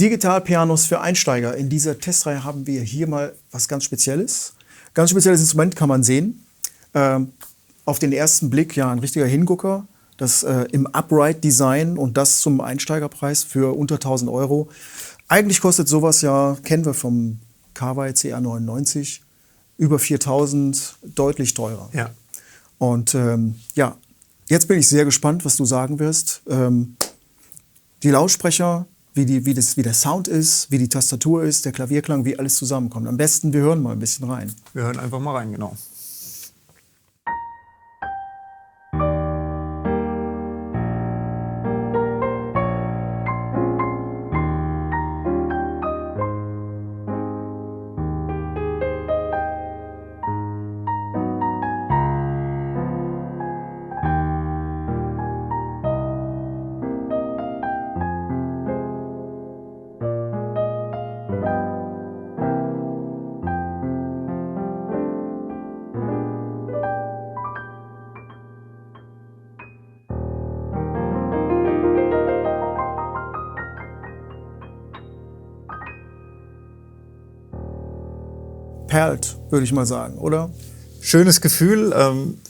Digitalpianos für Einsteiger. In dieser Testreihe haben wir hier mal was ganz Spezielles. Ganz spezielles Instrument kann man sehen. Auf den ersten Blick ja ein richtiger Hingucker. Das im Upright-Design und das zum Einsteigerpreis für unter 1.000 Euro. Eigentlich kostet sowas ja, kennen wir vom Kawai CR99, über 4.000, deutlich teurer. Ja. Und ja, jetzt bin ich sehr gespannt, was du sagen wirst. Die Lautsprecher, wie der Sound ist, wie die Tastatur ist, der Klavierklang, wie alles zusammenkommt. Am besten, wir hören mal ein bisschen rein. Wir hören einfach mal rein, genau. Perlt, würde ich mal sagen, oder? Schönes Gefühl,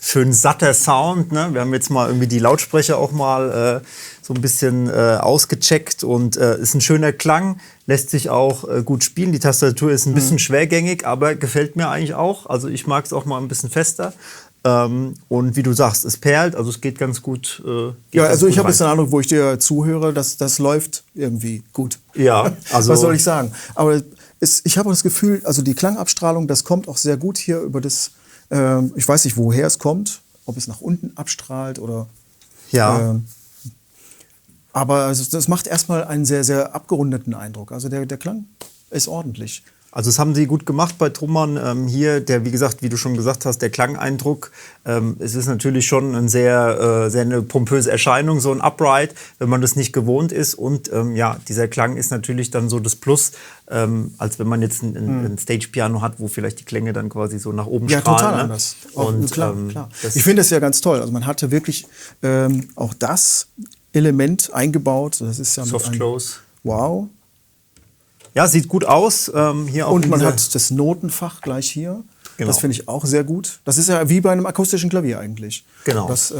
schön satter Sound. Ne? Wir haben jetzt mal irgendwie die Lautsprecher auch mal so ein bisschen ausgecheckt und ist ein schöner Klang, lässt sich auch gut spielen. Die Tastatur ist ein bisschen schwergängig, aber gefällt mir eigentlich auch. Also ich mag es auch mal ein bisschen fester. Und wie du sagst, es perlt, also es geht ganz gut. Ja, also ich habe jetzt den Eindruck, wo ich dir zuhöre, dass das läuft irgendwie gut. Ja, also was soll ich sagen? Aber ich habe das Gefühl, also die Klangabstrahlung, das kommt auch sehr gut hier über das. Ich weiß nicht, woher es kommt, ob es nach unten abstrahlt oder. Ja. Aber also das macht erstmal einen sehr, sehr abgerundeten Eindruck. Also der Klang ist ordentlich. Also das haben sie gut gemacht bei Trumann. Hier, der, wie gesagt, wie du schon gesagt hast, der Klangeindruck. Es ist natürlich schon ein sehr eine pompöse Erscheinung, so ein Upright, wenn man das nicht gewohnt ist. Und ja, dieser Klang ist natürlich dann so das Plus, als wenn man jetzt ein Stage-Piano hat, wo vielleicht die Klänge dann quasi so nach oben strahlen. Ja, total ne? anders. Und, klar. Ich finde das ja ganz toll. Also man hatte wirklich auch das Element eingebaut. Das ist ja Soft Close. Wow. Ja, sieht gut aus. Hier auch und man hat das Notenfach gleich hier. Genau. Das finde ich auch sehr gut. Das ist ja wie bei einem akustischen Klavier eigentlich. Genau. Das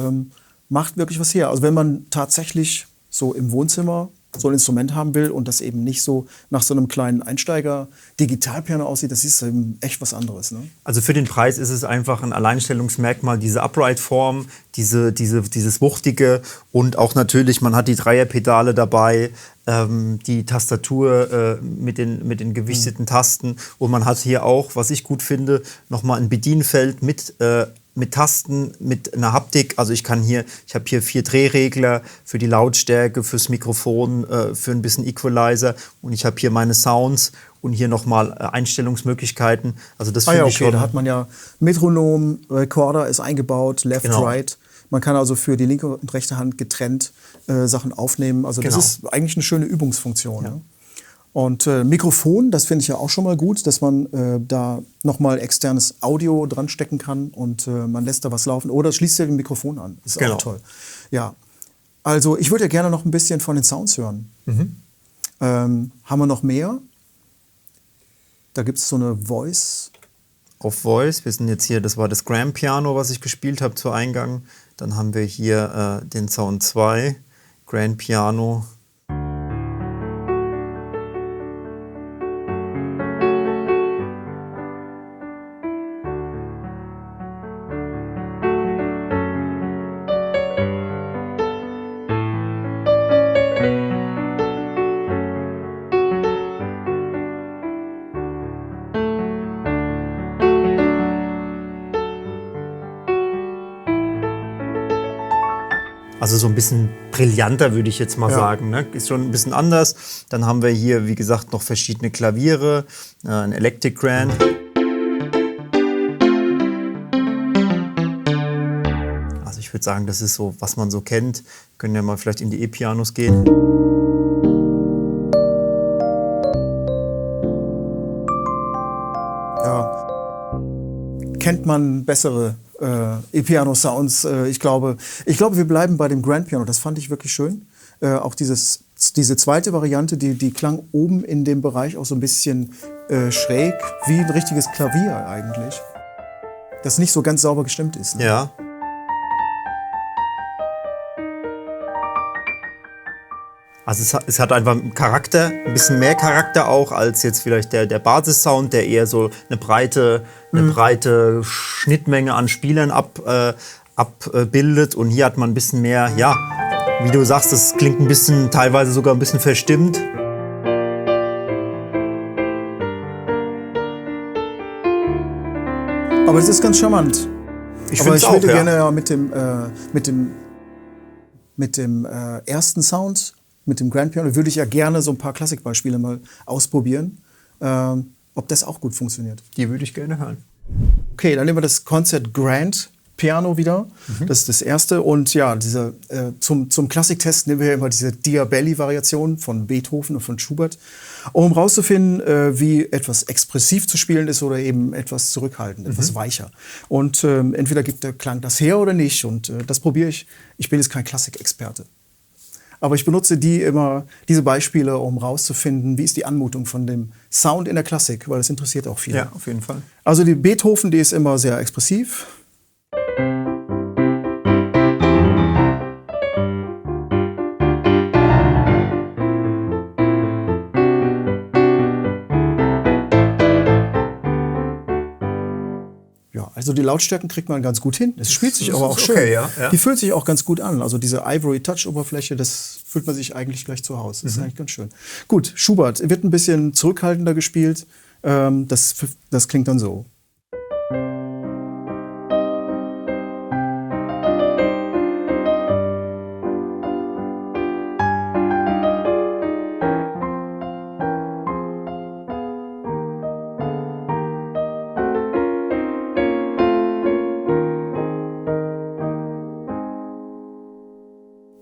macht wirklich was her. Also wenn man tatsächlich so im Wohnzimmer so ein Instrument haben will und das eben nicht so nach so einem kleinen Einsteiger-Digitalpiano aussieht, das ist eben echt was anderes. Ne? Also für den Preis ist es einfach ein Alleinstellungsmerkmal, diese Upright-Form, dieses Wuchtige und auch natürlich, man hat die Dreierpedale dabei, die Tastatur mit den gewichteten Tasten und man hat hier auch, was ich gut finde, nochmal ein Bedienfeld mit Tasten, mit einer Haptik. Also ich habe hier 4 Drehregler für die Lautstärke, fürs Mikrofon, für ein bisschen Equalizer und ich habe hier meine Sounds und hier nochmal Einstellungsmöglichkeiten. Also das finde ich schon. Da hat man ja Metronom, Recorder ist eingebaut, Left, Genau. Right. Man kann also für die linke und rechte Hand getrennt Sachen aufnehmen. Also das ist eigentlich eine schöne Übungsfunktion. Ja. Ne? Und Mikrofon, das finde ich ja auch schon mal gut, dass man da nochmal externes Audio dran stecken kann und man lässt da was laufen. Oder schließt ja das Mikrofon an. Das ist auch toll. Ja. Also ich würde ja gerne noch ein bisschen von den Sounds hören. Haben wir noch mehr? Da gibt es so eine Voice. Auf Voice, wir sind jetzt hier, das war das Grand Piano, was ich gespielt habe zu Eingang. Dann haben wir hier den Sound 2, Grand Piano. Also so ein bisschen brillanter, würde ich jetzt mal sagen. Ne? Ist schon ein bisschen anders. Dann haben wir hier, wie gesagt, noch verschiedene Klaviere, ein Electric Grand. Also ich würde sagen, das ist so, was man so kennt. Können ja mal vielleicht in die E-Pianos gehen. Ja. Kennt man bessere E-Piano-Sounds. Ich glaube, wir bleiben bei dem Grand Piano. Das fand ich wirklich schön. Auch dieses diese zweite Variante, die klang oben in dem Bereich auch so ein bisschen schräg, wie ein richtiges Klavier eigentlich. Das nicht so ganz sauber gestimmt ist. Ne? Ja. Also es hat einfach einen Charakter, ein bisschen mehr Charakter auch als jetzt vielleicht der Basissound, der eher so eine breite Schnittmenge an Spielern abbildet. Und hier hat man ein bisschen mehr, ja, wie du sagst, das klingt ein bisschen, teilweise sogar ein bisschen verstimmt. Aber es ist ganz charmant. Ich würde gerne ja mit dem ersten Sound, mit dem Grand Piano, würde ich ja gerne so ein paar Klassikbeispiele mal ausprobieren, ob das auch gut funktioniert. Die würde ich gerne hören. Okay, dann nehmen wir das Concert Grand Piano wieder. Das ist das erste. Und ja, zum Klassiktest nehmen wir ja immer diese Diabelli-Variation von Beethoven und von Schubert, um rauszufinden, wie etwas expressiv zu spielen ist oder eben etwas zurückhaltend, etwas weicher. Und entweder gibt der Klang das her oder nicht. Und das probiere ich. Ich bin jetzt kein Klassikexperte. Aber ich benutze diese Beispiele, um rauszufinden, wie ist die Anmutung von dem Sound in der Klassik, weil das interessiert auch viele. Ja, auf jeden Fall. Also die Beethoven, die ist immer sehr expressiv. Ja, also die Lautstärken kriegt man ganz gut hin. Es spielt sich aber auch schön. Okay, ja. Die fühlt sich auch ganz gut an. Also diese Ivory-Touch-Oberfläche, das fühlt man sich eigentlich gleich zu Hause. Das ist eigentlich ganz schön. Gut, Schubert wird ein bisschen zurückhaltender gespielt. Das klingt dann so.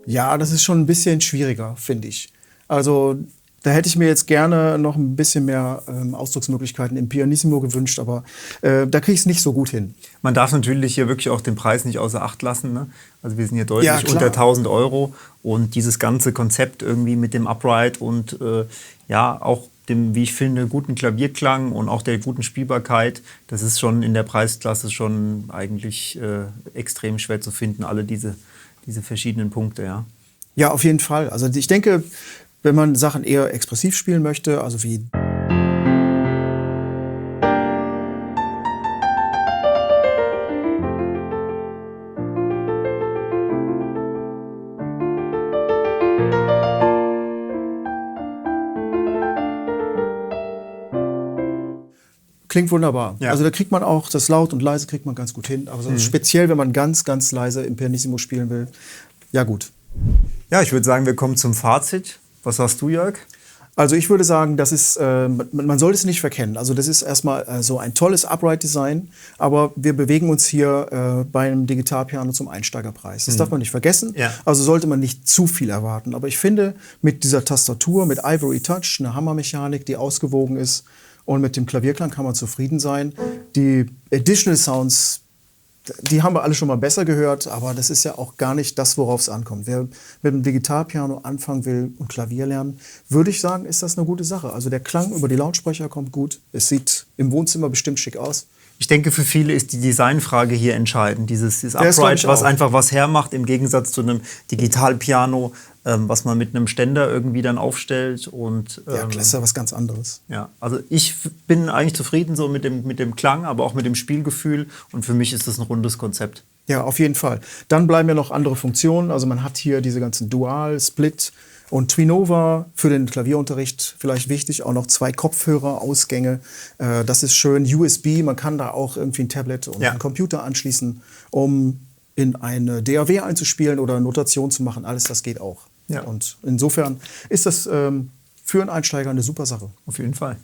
Ja, das ist schon ein bisschen schwieriger, finde ich. Also da hätte ich mir jetzt gerne noch ein bisschen mehr Ausdrucksmöglichkeiten im Pianissimo gewünscht, aber da kriege ich es nicht so gut hin. Man darf natürlich hier wirklich auch den Preis nicht außer Acht lassen. Ne? Also wir sind hier deutlich unter 1.000 € und dieses ganze Konzept irgendwie mit dem Upright und ja auch dem, wie ich finde, guten Klavierklang und auch der guten Spielbarkeit, das ist schon in der Preisklasse schon eigentlich extrem schwer zu finden, alle diese verschiedenen Punkte, ja. Ja, auf jeden Fall. Also ich denke, wenn man Sachen eher expressiv spielen möchte, also wie klingt wunderbar. Ja. Also da kriegt man auch das Laut und Leise kriegt man ganz gut hin. Aber so speziell, wenn man ganz, ganz leise im Pianissimo spielen will, ja gut. Ja, ich würde sagen, wir kommen zum Fazit. Was sagst du, Jörg? Also ich würde sagen, das ist, man sollte es nicht verkennen. Also das ist erstmal so ein tolles Upright-Design, aber wir bewegen uns hier bei einem Digitalpiano zum Einsteigerpreis. Das darf man nicht vergessen. Ja. Also sollte man nicht zu viel erwarten. Aber ich finde, mit dieser Tastatur, mit Ivory Touch, eine Hammermechanik, die ausgewogen ist, und mit dem Klavierklang kann man zufrieden sein. Die Additional Sounds, die haben wir alle schon mal besser gehört, aber das ist ja auch gar nicht das, worauf es ankommt. Wer mit dem Digitalpiano anfangen will und Klavier lernen, würde ich sagen, ist das eine gute Sache. Also der Klang über die Lautsprecher kommt gut. Es sieht im Wohnzimmer bestimmt schick aus. Ich denke, für viele ist die Designfrage hier entscheidend. Dieses Upright, was einfach was hermacht, im Gegensatz zu einem Digitalpiano, was man mit einem Ständer irgendwie dann aufstellt. Und, ja, das ist ja was ganz anderes. Ja, also ich bin eigentlich zufrieden so mit dem Klang, aber auch mit dem Spielgefühl. Und für mich ist das ein rundes Konzept. Ja, auf jeden Fall. Dann bleiben ja noch andere Funktionen. Also man hat hier diese ganzen Dual, Split und Twinova für den Klavierunterricht vielleicht wichtig. Auch noch 2 Kopfhörerausgänge. Das ist schön. USB, man kann da auch irgendwie ein Tablet und einen Computer anschließen, um in eine DAW einzuspielen oder Notation zu machen. Alles das geht auch. Ja. Und insofern ist das für einen Einsteiger eine super Sache. Auf jeden Fall.